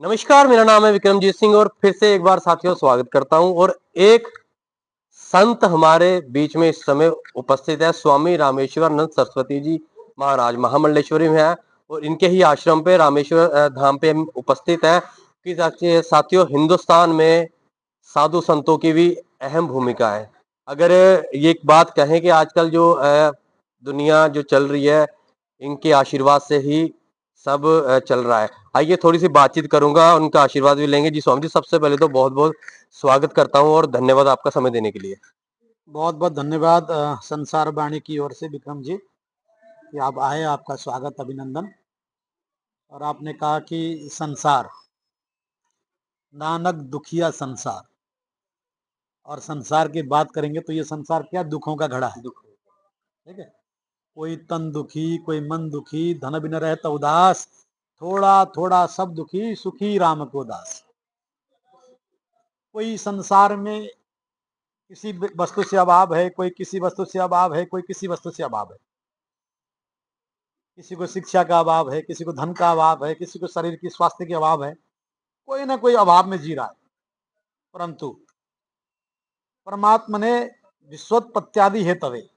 नमस्कार, मेरा नाम है विक्रमजीत सिंह और फिर से एक बार साथियों स्वागत करता हूं। और एक संत हमारे बीच में इस समय उपस्थित है। स्वामी रामेश्वरानंद सरस्वती जी महाराज महामंडलेश्वरी में है और इनके ही आश्रम पे रामेश्वर धाम पे हम उपस्थित हैं। कि साथियों, हिंदुस्तान में साधु संतों की भी अहम भूमिका है। अगर ये एक बात कहें कि आजकल जो दुनिया जो चल रही है, इनके आशीर्वाद से ही सब चल रहा है। आइए थोड़ी सी बातचीत करूंगा, उनका आशीर्वाद भी लेंगे। जी स्वामी जी, सबसे पहले तो बहुत बहुत स्वागत करता हूँ और धन्यवाद आपका समय देने के लिए। बहुत बहुत धन्यवाद संसार वाणी की ओर से विक्रम जी कि आप आए, आपका स्वागत अभिनंदन। और आपने कहा कि संसार, नानक दुखिया संसार, और संसार की बात करेंगे तो ये संसार क्या दुखों का घड़ा है। ठीक है, कोई तन दुखी, कोई मन दुखी, धन बिन रहता उदास, थोड़ा थोड़ा सब दुखी, सुखी राम को दास। कोई संसार में किसी वस्तु से अभाव है, कोई किसी वस्तु से अभाव है, कोई किसी वस्तु से अभाव है। किसी को शिक्षा का अभाव है, किसी को धन का अभाव है, किसी को शरीर की स्वास्थ्य के अभाव है, कोई ना कोई अभाव में जी रहा है। परंतु परमात्मा ने विश्वोत्पत्त्यादि हेतवे,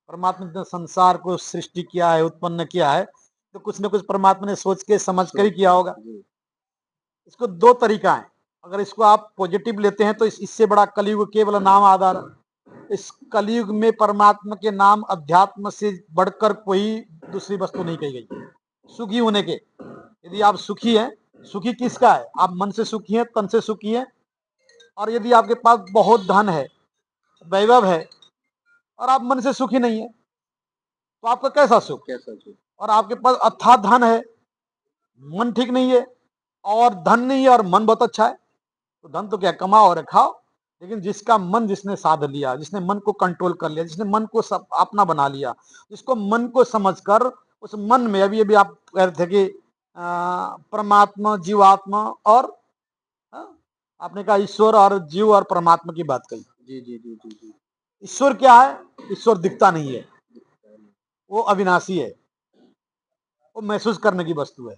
परमात्मा ने संसार को सृष्टि किया है, उत्पन्न किया है, तो कुछ न कुछ परमात्मा ने सोच के समझ कर ही किया होगा। इसको दो तरीका है। अगर इसको आप पॉजिटिव लेते हैं तो इससे बड़ा कलयुग केवल नाम आधार। इस कलयुग में परमात्मा के नाम अध्यात्म से बढ़कर कोई दूसरी वस्तु नहीं कही गई। सुखी होने के, यदि आप सुखी हैं, सुखी किसका है? आप मन से सुखी हैं, तन से सुखी हैं। और यदि आपके पास बहुत धन है, वैभव है, और आप मन से सुखी नहीं है, तो आपका कैसा सुख? और आपके पास अथाह धन है, मन ठीक नहीं है, और धन नहीं है और मन बहुत अच्छा है, तो धन तो क्या, कमाओ और खाओ। लेकिन जिसका मन, जिसने साध लिया, जिसने मन को कंट्रोल कर लिया, जिसने मन को सब अपना बना लिया, जिसको मन को समझकर उस मन में, अभी अभी आप कह रहे थे कि परमात्मा, जीवात्मा और आपने कहा ईश्वर और जीव और परमात्मा की बात कही। जी जी जी जी जी। ईश्वर क्या है? ईश्वर दिखता नहीं है, वो अविनाशी है, वो महसूस करने की वस्तु है।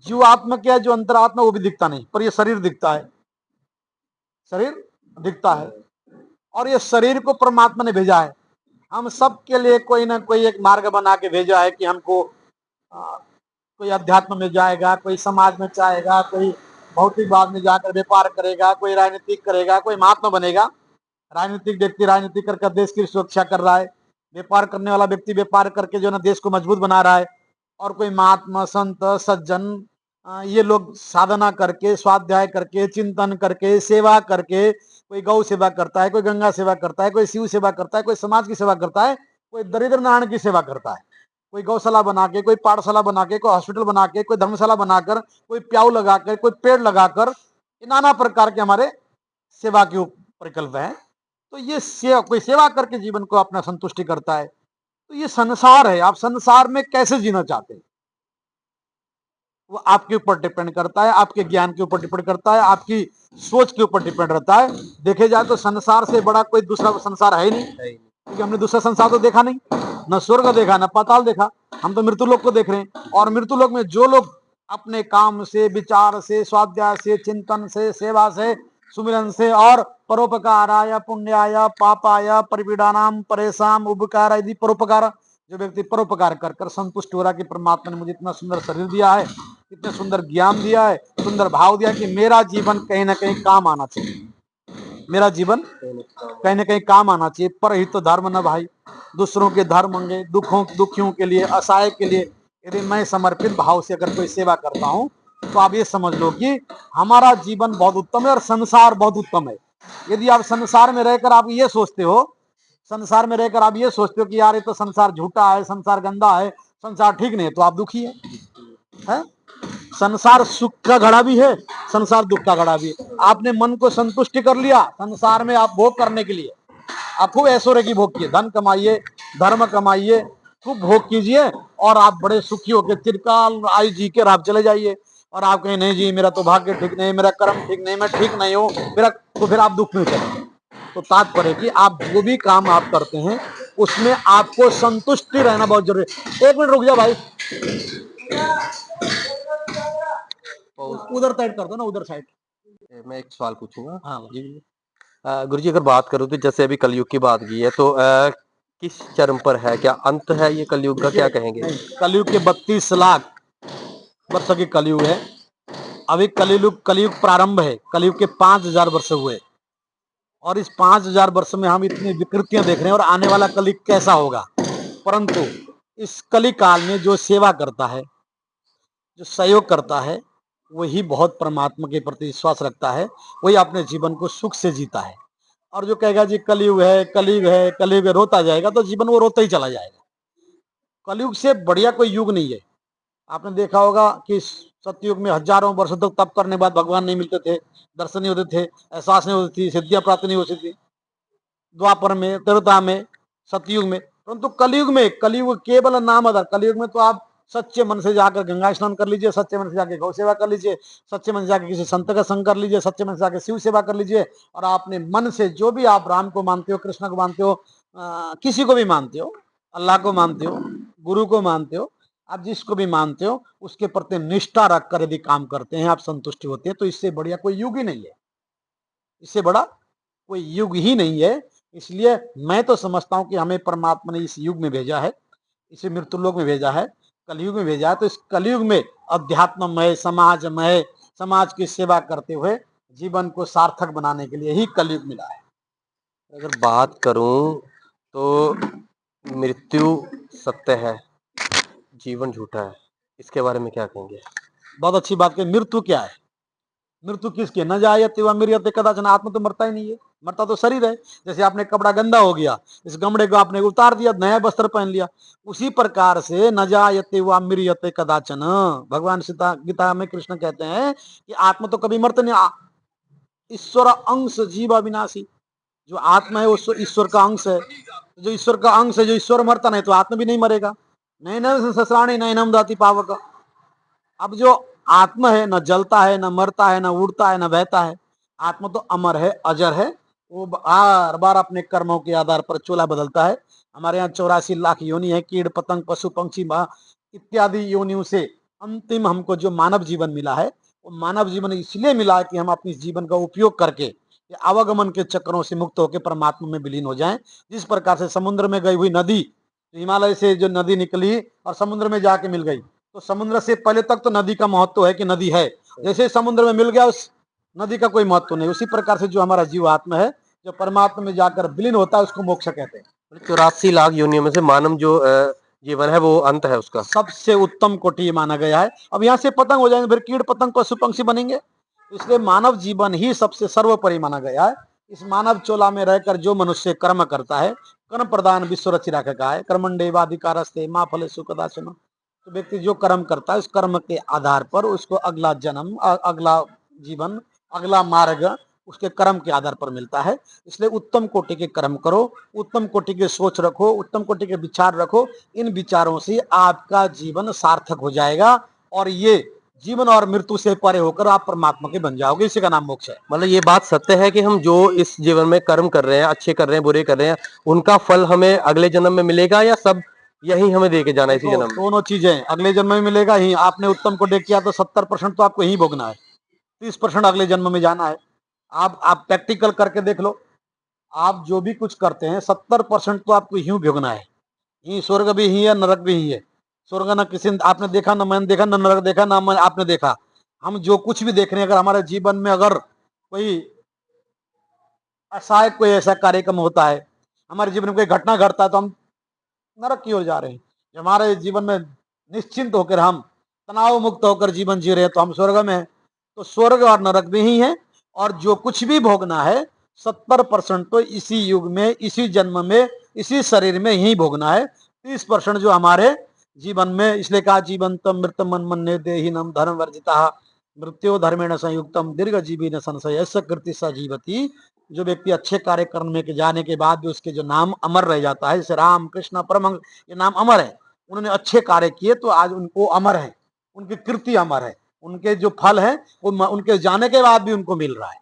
जीवात्मा क्या है? जो अंतरात्मा, वो भी दिखता नहीं, पर ये शरीर दिखता है, शरीर दिखता है। और ये शरीर को परमात्मा ने भेजा है हम सब के लिए, कोई ना कोई एक मार्ग बना के भेजा है कि हमको कोई अध्यात्म में जाएगा, कोई समाज में जाएगा, कोई भौतिकवाद में जाकर व्यापार करेगा, कोई राजनीतिक करेगा, कोई महात्मा बनेगा। राजनीतिक व्यक्ति राजनीतिक करके देश की सुरक्षा कर रहा है, व्यापार करने वाला व्यक्ति व्यापार करके जो ना देश को मजबूत बना रहा है। और कोई महात्मा, संत, सज्जन, ये लोग साधना करके, स्वाध्याय करके, चिंतन करके, सेवा करके, कोई गौ सेवा करता है, कोई गंगा सेवा करता है, कोई शिव सेवा करता है, कोई समाज की सेवा करता है, कोई दरिद्र नारायण की सेवा करता है, कोई गौशाला बना के, कोई पाठशाला बना के, कोई हॉस्पिटल बना के, कोई धर्मशाला बनाकर, कोई प्याऊ लगाकर, कोई पेड़ लगाकर, नाना प्रकार के हमारे सेवा के प्रकल्प है। तो ये कोई सेवा करके जीवन को अपना संतुष्टि करता है। तो ये संसार है। आप संसार में कैसे जीना चाहते हैं, वो आपके ऊपर डिपेंड करता है, आपके ज्ञान के ऊपर डिपेंड करता है, आपकी सोच के ऊपर डिपेंड रहता है। देखे जाए तो संसार से बड़ा कोई दूसरा संसार है ही नहीं, क्योंकि हमने दूसरा संसार तो देखा नहीं, न स्वर्ग देखा, न पाताल देखा। हम तो मृत्यु लोक को देख रहे हैं। और मृत्यु लोक में जो लोग अपने काम से, विचार से, स्वाध्याय से, चिंतन से, सेवा से, सुमिरन से और परोपकाराय पुण्याय पापाय परिपीडानाम परेशान उपकार यदि परोपकार, जो व्यक्ति परोपकार कर कर संतुष्ट हो रहा कि परमात्मा ने मुझे इतना सुंदर शरीर दिया है, इतने सुंदर ज्ञान दिया है, सुंदर भाव दिया कि मेरा जीवन कहीं ना कहीं काम आना चाहिए, मेरा जीवन कहीं ना कहीं काम आना चाहिए। पर हित तो धर्म न भाई, दूसरों के धर्म होंगे, दुखियों के लिए, असहाय के लिए यदि मैं समर्पित भाव से अगर कोई सेवा करता हूं, तो आप ये समझ लो कि हमारा जीवन बहुत उत्तम है और संसार बहुत उत्तम है। यदि आप संसार में रहकर आप ये सोचते हो, संसार में रहकर आप ये सोचते हो कि यार ये तो संसार झूठा है, संसार गंदा है, संसार ठीक नहीं है, तो आप दुखी है? संसार सुख का घड़ा भी है, संसार दुख का घड़ा भी है। आपने मन को संतुष्टि कर लिया संसार में, आप भोग करने के लिए आप खूब ऐश्वर्य की भोग कीजिए, धन कमाइए, धर्म कमाइए, खूब भोग कीजिए, और आप बड़े सुखी होकर चिरकाल आयु जी के आप चले जाइए। और आप कहें नहीं जी मेरा तो भाग्य ठीक नहीं, मेरा कर्म ठीक नहीं, मैं ठीक नहीं हूं, मेरा, तो फिर आप दुख में चलेंगे। तो तात्पर्य कि आप जो भी काम आप करते हैं उसमें आपको संतुष्टि रहना बहुत जरूरी है। एक मिनट रुक जाओ भाई। उधर साइड कर दो ना, उधर साइड। मैं एक सवाल पूछूंगा हाँ जी। गुरु जी, अगर बात करूं तो जैसे अभी कलयुग की बात की है, तो किस चरम पर है? क्या अंत है ये कलयुग का? क्या कहेंगे? नहीं, कलयुग के 32 लाख वर्ष की कलयुग है। अभी कलयुग प्रारंभ है। कलयुग के 5000 वर्ष हुए और इस 5000 वर्ष में हम इतनी विकृतियां देख रहे हैं और आने वाला कलयुग कैसा होगा। परंतु इस कली काल में जो सेवा करता है, जो सहयोग करता है, वही बहुत परमात्मा के प्रति विश्वास रखता है, वही अपने जीवन को सुख से जीता है। और जो कहेगा जी कलयुग है, कलयुग है, कलयुग है, रोता जाएगा, तो जीवन वो रोता ही चला जाएगा। कलयुग से बढ़िया कोई युग नहीं है। आपने देखा होगा कि सतयुग में हजारों वर्षों तक तप करने के बाद भगवान नहीं मिलते थे, दर्शन नहीं होते थे, एहसास नहीं होती थी, सिद्धियां प्राप्त नहीं होती थी। द्वापर में, त्रेता में, सतयुग में। परंतु कलयुग केवल नाम आधार। कलयुग में तो आप सच्चे मन से जाकर गंगा स्नान कर लीजिए, सच्चे मन से जाके गौ सेवा कर लीजिए, सच्चे मन से जाके किसी संत का संग कर लीजिए, सच्चे मन से जाके शिव सेवा कर लीजिए, और आपने मन से जो भी आप राम को मानते हो, कृष्ण को मानते हो, किसी को भी मानते हो, अल्लाह को मानते हो, गुरु को मानते हो, आप जिसको भी मानते हो, उसके प्रति निष्ठा रखकर यदि काम करते हैं, आप संतुष्टि होते हैं, तो इससे बढ़िया कोई युग ही नहीं है। इससे बड़ा कोई युग ही नहीं है। इसलिए मैं तो समझता हूं कि हमें परमात्मा ने इस युग में भेजा है, इसे मृत्यु लोक में भेजा है, कलयुग में भेजा है। तो इस कलयुग में अध्यात्ममय, समाजमय, समाज की सेवा करते हुए जीवन को सार्थक बनाने के लिए ही कलयुग मिला है। अगर बात करूं तो मृत्यु सत्य है, जीवन झूठा है, इसके बारे में क्या कहेंगे? बहुत अच्छी बात की। मृत्यु क्या है? मृत्यु किसकी? न जायते व मृत्यते कदाचन। आत्मा तो मरता ही नहीं है, मरता तो शरीर है। जैसे आपने कपड़ा गंदा हो गया, इस कपड़े को आपने उतार दिया, नया वस्त्र पहन लिया, उसी प्रकार से न जायते व मृत्यते कदाचन। भगवान सीता गीता में कृष्ण कहते हैं कि आत्मा तो कभी मरते नहीं। ईश्वर अंश जीव अविनाशी। जो आत्मा है वो ईश्वर का अंश है। जो ईश्वर का अंश है, जो ईश्वर मरता नहीं, तो आत्मा भी नहीं मरेगा। नैनम ससराणी नैनम दाति पावक। अब जो आत्मा है, न जलता है, न मरता है, न उड़ता है, न बहता है। आत्मा तो अमर है, अजर है। वो बार बार अपने कर्मों के आधार पर चोला बदलता है। हमारे यहाँ 84 लाख योनि है, कीड़ पतंग पशु पक्षी इत्यादि योनियों से अंतिम हमको जो मानव जीवन मिला है, वो मानव जीवन इसलिए मिला है कि हम अपने जीवन का उपयोग करके आवागमन के चक्रों से मुक्त होकर परमात्मा में विलीन हो जाएं। जिस प्रकार से समुद्र में गई हुई नदी, हिमालय से जो नदी निकली और समुद्र में जाके मिल गई, तो समुद्र से पहले तक तो नदी का महत्व है कि नदी है, जैसे समुद्र में मिल गया उस नदी का कोई महत्व नहीं। उसी प्रकार से जो हमारा जीव आत्मा है, जो परमात्मा में जाकर विलीन होता है, उसको मोक्ष कहते हैं। 84 लाख योनियों में से मानव जो जीवन है वो अंत है उसका। सबसे उत्तम कोटि माना गया है। अब यहाँ से पतंग हो जाएंगे, फिर कीड़ पतंग पशु पंक्षी बनेंगे। इसलिए मानव जीवन ही सबसे सर्वोपरि माना गया है। इस मानव चोला में रहकर जो मनुष्य कर्म करता है, कर्म प्रदान विश्व रचिरा का है, कर्मण्डेवाधिकारस्ते माँ फले सुखदासन। तो व्यक्ति जो कर्म करता है, उस कर्म के आधार पर उसको अगला जन्म, अगला जीवन, अगला मार्ग उसके कर्म के आधार पर मिलता है। इसलिए उत्तम कोटि के कर्म करो, उत्तम कोटि की सोच रखो, उत्तम कोटि के विचार रखो। इन विचारों से आपका जीवन सार्थक हो जाएगा और ये जीवन और मृत्यु से परे होकर आप परमात्मा के बन जाओगे। इसी का नाम मोक्ष है। मतलब ये बात सत्य है कि हम जो इस जीवन में कर्म कर रहे हैं, अच्छे कर रहे हैं, बुरे कर रहे हैं, उनका फल हमें अगले जन्म में मिलेगा, या सब यही हमें दे के जाना है इसी जन्म में? दोनों चीजें अगले जन्म में मिलेगा ही। आपने उत्तम को देख किया तो 70% तो आपको यही भोगना है, 30% अगले जन्म में जाना है। आप प्रैक्टिकल करके देख लो। आप जो भी कुछ करते हैं 70% तो आपको यूं भोगना है। ही स्वर्ग भी ही है, नरक भी ही है। स्वर्ग ना किसी आपने देखा, ना मैंने देखा, ना नरक देखा, ना आपने देखा। हम जो कुछ भी देख रहे हैं, अगर हमारे जीवन में अगर कोई असहाय कोई ऐसा कार्यक्रम होता है, हमारे जीवन में कोई घटना घटता है, तो हम नरक की ओर जा रहे हैं। जब हमारे जीवन में निश्चिंत होकर हम तनाव मुक्त होकर जीवन जी रहे हैं, तो हम स्वर्ग में हैं। तो स्वर्ग और नरक भी ही है। और जो कुछ भी भोगना है 70% तो इसी युग में, इसी जन्म में, इसी शरीर में ही भोगना है। 30% जो हमारे जीवन में, इसलिए कहा जीवंतम मृत मन मन देहिनम धर्म वर्जिता मृत्यो धर्मेण संयुक्तम दीर्घ जीवी न संशय ऐसा कृति सा जीवती। जो व्यक्ति अच्छे कार्य करने के जाने के बाद भी उसके जो नाम अमर रह जाता है, जैसे राम कृष्ण परमहंस, ये नाम अमर है। उन्होंने अच्छे कार्य किए तो आज उनको अमर है, उनकी कृति अमर है, उनके जो फल है वो उनके जाने के बाद भी उनको मिल रहा है।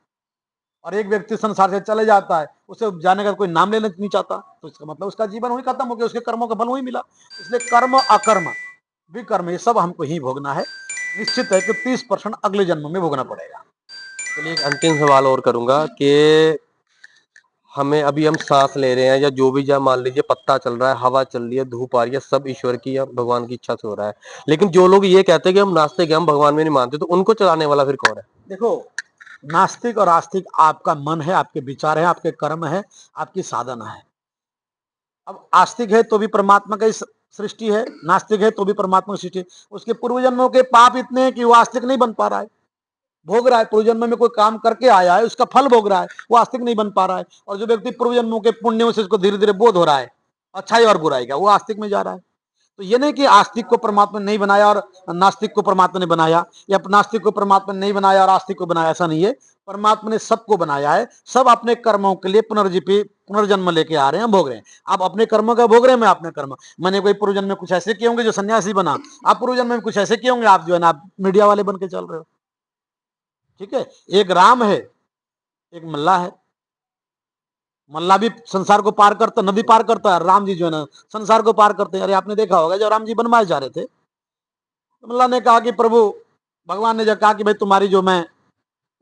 और एक व्यक्ति संसार से चले जाता है, उसे जाने का कोई नाम लेना नहीं चाहता, तो इसका मतलब उसका जीवन वही खत्म हो गया, उसके कर्मों का फल वही मिला। इसलिए कर्म अकर्म विकर्म ये सब हमको ही भोगना है। निश्चित है कि 30% अगले जन्म में भोगना पड़ेगा। चलिए एक अंतिम सवाल और करूंगा कि हमें अभी हम सांस ले रहे हैं या जो भी, जब मान लीजिए पत्ता चल रहा है, हवा चल रही है, धूप आ रही है, सब ईश्वर की या भगवान की इच्छा से हो रहा है। लेकिन जो लोग ये कहते हैं कि हम नास्तिक हैं, हम भगवान में नहीं मानते, तो उनको चलाने वाला फिर कौन है? देखो, नास्तिक और आस्तिक आपका मन है, आपके विचार है, आपके कर्म है, आपकी साधना है। अब आस्तिक है तो भी परमात्मा का ही सृष्टि है, नास्तिक है तो भी परमात्मा की सृष्टि है। उसके पूर्व जन्मों के पाप इतने हैं कि वो आस्तिक नहीं बन पा रहा है, भोग रहा है। पूर्व जन्म में कोई काम करके आया है, उसका फल भोग रहा है, वो आस्तिक नहीं बन पा रहा है। और जो व्यक्ति पूर्व जन्मों के पुण्यों से उसको धीरे धीरे बोध हो रहा है अच्छाई और बुराई का, वो आस्तिक में जा रहा है। तो ये नहीं कि आस्तिक को परमात्मा ने नहीं बनाया और नास्तिक को परमात्मा ने बनाया, या नास्तिक को परमात्मा ने नहीं बनाया और आस्तिक को बनाया, ऐसा नहीं है। परमात्मा ने सबको बनाया है, सब अपने कर्मों के लिए पुनर्जन्म लेके आ रहे हैं, भोग रहे हैं। आप अपने कर्मों का भोग रहे हैं, मैं अपने कर्म। मैंने कोई पूर्व जन्म में कुछ ऐसे किए होंगे जो सन्यासी बना, आप पूर्व जन्म में कुछ ऐसे किए होंगे, आप जो है ना, आप मीडिया वाले बन के चल रहे हो। ठीक है, एक राम है, एक मल्ला है। मल्ला भी संसार को पार करता, नदी पार करता है, राम जी जो है ना संसार को पार करते हैं। अरे आपने देखा होगा जब राम जी बनवास जा रहे थे, तो अल्लाह ने कहा कि प्रभु, भगवान ने जब कहा कि भाई तुम्हारी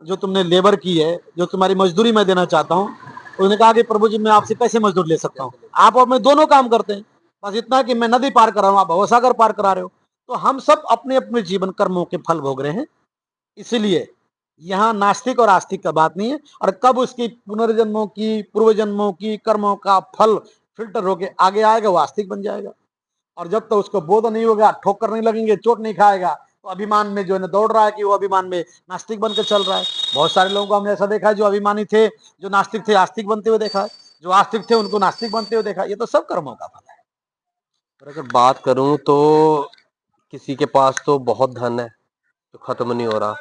जो तुमने लेबर की है, जो तुम्हारी मजदूरी मैं देना चाहता हूँ, उन्होंने कहा कि प्रभु जी मैं आपसे कैसे मजदूर ले सकता हूँ, आप और मैं दोनों काम करते हैं, बस इतना कि मैं नदी पार कर रहा हूँ, आप भवसागर पार करा रहे हो। तो हम सब अपने अपने जीवन कर्मों के फल भोग रहे हैं। इसलिए यहाँ नास्तिक और आस्तिक का बात नहीं है। और कब उसकी पुनर्जन्मों की, पूर्व जन्मों की कर्मों का फल फिल्टर होके आगे आएगा, वो आस्तिक बन जाएगा। और जब तक तो उसको बोध नहीं होगा, ठोकर नहीं लगेंगे, चोट नहीं खाएगा, तो अभिमान में जो है ना दौड़ रहा है कि वो अभिमान में नास्तिक बनकर चल रहा है। बहुत सारे लोगों को हमने ऐसा देखा है, जो अभिमानी थे, जो नास्तिक थे, आस्तिक बनते हुए देखा है, जो आस्तिक थे उनको नास्तिक बनते हुए देखा। ये तो सब कर्मों का फल है। और अगर बात करूं तो किसी के पास तो बहुत धन है जो खत्म नहीं हो रहा,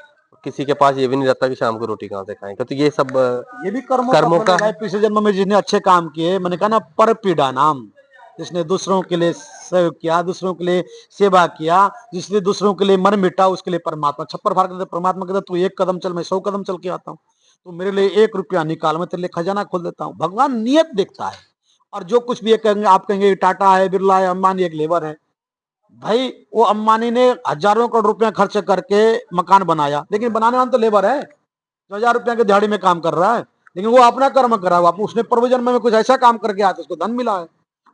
किसी के पास ये भी नहीं रहता कि शाम को रोटी कहाँ से खाएंगे, तो ये सब ये भी कर्मों का कर्मों फल का है भाई। है। पिछले जन्म में जिसने अच्छे काम किए, मैंने कहा ना, पर पीड़ा नाम, जिसने दूसरों के लिए सहयोग किया, दूसरों के लिए सेवा किया, जिसने दूसरों के लिए मन मिटा, उसके लिए परमात्मा छप्पर फाड़ कर परमात्मा कहता तू 1 कदम चल, मैं 100 कदम चल के आता हूँ। तो मेरे लिए 1 रुपया निकाल, मैं तेरे लिए खजाना खोल देता हूँ। भगवान नियत देखता है। और जो कुछ भी कहेंगे, आप कहेंगे टाटा है, बिरला है, अंबानी एक लेबर है। भाई वो अंबानी ने हजारों करोड़ रुपया खर्च करके मकान बनाया, लेकिन बनाने वाला तो लेबर है, जो 1000 रुपया की दिहाड़ी में काम कर रहा है। लेकिन वो अपना कर्म कर रहा है, उसने पूर्व जन्म में कुछ ऐसा काम करके आया तो उसको धन मिला है।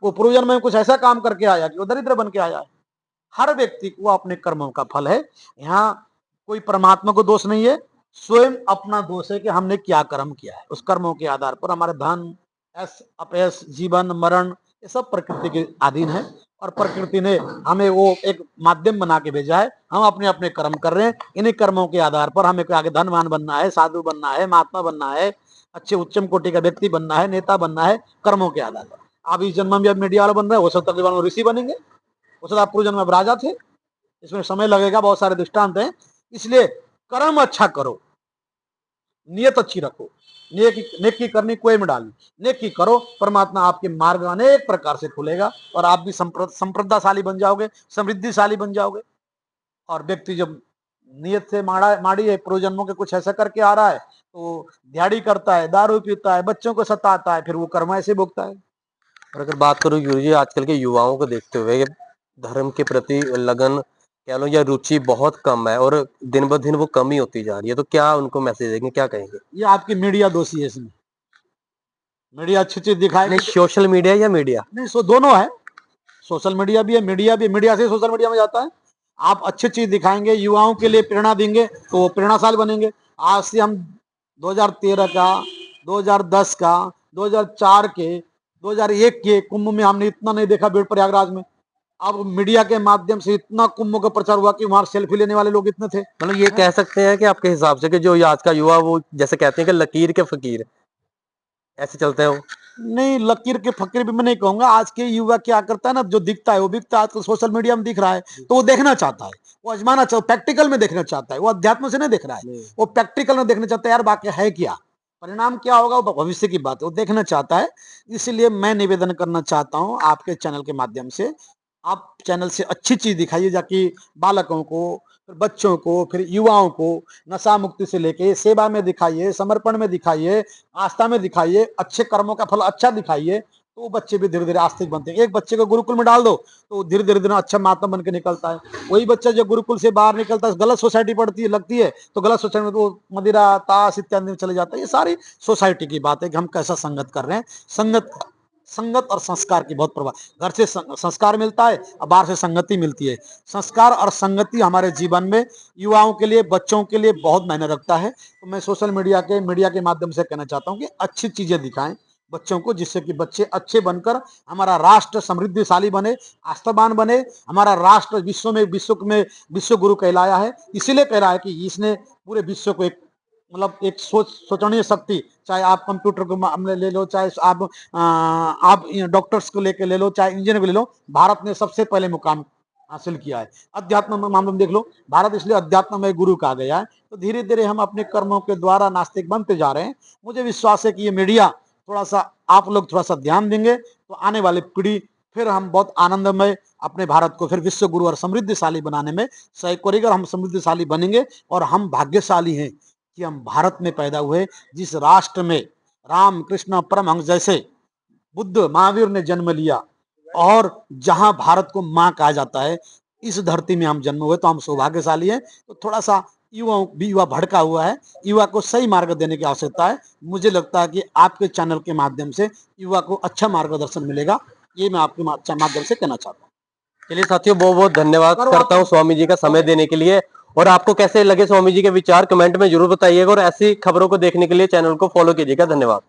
वो पूर्व जन्म में कुछ ऐसा काम करके आया कि वो दरिद्र बन के आया है। हर व्यक्ति को अपने कर्मों का फल है। यहाँ कोई परमात्मा को दोष नहीं है, स्वयं अपना दोष है कि हमने क्या कर्म किया है। उस कर्मों के आधार पर हमारे धन, यश, अपयश, जीवन, मरण, ये सब प्रकृति के अधीन है। और प्रकृति ने हमें वो एक माध्यम बना के भेजा है, हम अपने अपने कर्म कर रहे हैं। इन्हीं कर्मों के आधार पर हमें आगे धनवान बनना है, साधु बनना है, महात्मा बनना है, अच्छे उच्चम कोटि का व्यक्ति बनना है, नेता बनना है, कर्मों के आधार पर। आप इस जन्म में अब मीडिया वाला बन रहे हैं, वो सब तकरीबन ऋषि बनेंगे, वो सब आप पूर्व जन्म में राजा थे। इसमें समय लगेगा, बहुत सारे दृष्टांत हैं। इसलिए कर्म अच्छा करो, नियत अच्छी रखो, नेकी करनी कोई में डाली, नेकी करो, परमात्मा आपके मार्ग अनेक प्रकार से खुलेगा और आप भी संप्रदाशाली बन जाओगे, समृद्धिशाली बन जाओगे। और व्यक्ति जब नियत से माड़ी है, पूर्व जन्मों के कुछ ऐसा करके आ रहा है, तो दिहाड़ी करता है, दारू पीता है, बच्चों को सताता है, फिर वो कर्म ऐसे भोगता है। और अगर बात करूं गुरु जी, आजकल के युवाओं को देखते हुए ये धर्म के प्रति लगन कह लो या रुचि बहुत कम है, और दिन ब दिन वो कम ही होती जा रही है, तो क्या उनको मैसेज देंगे, क्या कहेंगे? ये आपकी मीडिया दोषी है। इसमें मीडिया अच्छी चीज दिखाएगी नहीं, सोशल मीडिया या मीडिया? नहीं, सो दोनों है। सोशल मीडिया भी है, मीडिया भी। मीडिया से सोशल मीडिया में जाता है। आप अच्छी चीज दिखाएंगे, युवाओं के लिए प्रेरणा देंगे, तो वो प्रेरणाशाली बनेंगे। आज से हम 2013 का, 2010 का, 2004 के, 2001 के कुंभ में हमने इतना नहीं देखा भीड़ प्रयागराज में। अब मीडिया के माध्यम से इतना कुंभ का प्रचार हुआ कि वहां सेल्फी लेने वाले लोग इतने थे। मतलब ये कह सकते हैं कि आपके हिसाब से कि जो ये आज का युवा, वो जैसे कहते हैं कि लकीर के फकीर ऐसे चलते हैं वो? नहीं, लकीर के फकीर भी मैं नहीं कहूंगा। आज के युवा क्या करता है ना, जो दिखता है वो बिकता है। आजकल सोशल मीडिया में दिख रहा है तो वो देखना चाहता है, वो आजमाना चाहता है, प्रैक्टिकल में देखना चाहता है। वो अध्यात्म से नहीं देख रहा है, वो प्रैक्टिकल में देखना चाहता है। यार बाकी है क्या, परिणाम क्या होगा, वो भविष्य की बात है, वो देखना चाहता है। इसलिए मैं निवेदन करना चाहता हूँ आपके चैनल के माध्यम से, आप चैनल से अच्छी चीज दिखाइए, जाकि बालकों को, फिर बच्चों को, फिर युवाओं को नशा मुक्ति से लेके सेवा में दिखाइए, समर्पण में दिखाइए, आस्था में दिखाइए, अच्छे कर्मों का फल अच्छा दिखाइए। तो वो बच्चे भी धीरे धीरे आस्तिक बनते हैं। एक बच्चे को गुरुकुल में डाल दो तो धीरे धीरे धीरे अच्छा महात्मा बन के निकलता है। वही बच्चा जो गुरुकुल से बाहर निकलता है, गलत सोसाइटी पड़ती है लगती है, तो गलत सोसाइटी में तो वो मदिरा ताश इत्यादि में चले जाता है। ये सारी सोसाइटी की बात है कि हम कैसा संगत कर रहे हैं। संगत संगत और संस्कार की बहुत प्रभाव। घर से संस्कार मिलता है और बाहर से संगति मिलती है। संस्कार और संगति हमारे जीवन में युवाओं के लिए, बच्चों के लिए बहुत मायने रखता है। तो मैं सोशल मीडिया के माध्यम से कहना चाहता हूँ कि अच्छी चीजें दिखाएं बच्चों को, जिससे कि बच्चे अच्छे बनकर हमारा राष्ट्र समृद्धिशाली बने, आस्थावान बने। हमारा राष्ट्र विश्व गुरु कहलाया है। इसीलिए कह रहा है कि इसने पूरे विश्व को एक मतलब एक सोचनीय शक्ति, चाहे आप कंप्यूटर को मामले ले लो, चाहे आप डॉक्टर्स को लेके ले लो, चाहे इंजीनियर को ले लो, भारत ने सबसे पहले मुकाम हासिल किया है। अध्यात्म में मामले में देख लो, भारत इसलिए अध्यात्म में गुरु कहा गया है। तो धीरे धीरे हम अपने कर्मों के द्वारा नास्तिक बनते जा रहे हैं। मुझे विश्वास है कि ये मीडिया थोड़ा सा, आप लोग थोड़ा सा ध्यान देंगे तो आने वाली पीढ़ी फिर हम बहुत आनंदमय अपने भारत को फिर विश्व गुरु और समृद्धिशाली बनाने में सहयोग करेगा। हम समृद्धिशाली बनेंगे और हम भाग्यशाली हैं कि हम भारत में पैदा हुए, जिस राष्ट्र में राम कृष्ण परमहंस जैसे बुद्ध महावीर ने जन्म लिया और जहां भारत को मां कहा जाता है, इस धरती में हम जन्म हुए, तो हम सौभाग्यशाली हैं। तो थोड़ा सा युवा भड़का हुआ है, युवा को सही मार्ग देने की आवश्यकता है। मुझे लगता है कि आपके चैनल के माध्यम से युवा को अच्छा मार्गदर्शन मिलेगा। ये मैं आपके माध्यम से कहना चाहता हूँ। चलिए साथियों, बहुत बहुत धन्यवाद करता हूँ स्वामी जी का समय देने के लिए। और आपको कैसे लगे स्वामी जी के विचार कमेंट में जरूर बताइएगा, और ऐसी खबरों को देखने के लिए चैनल को फॉलो कीजिएगा। धन्यवाद।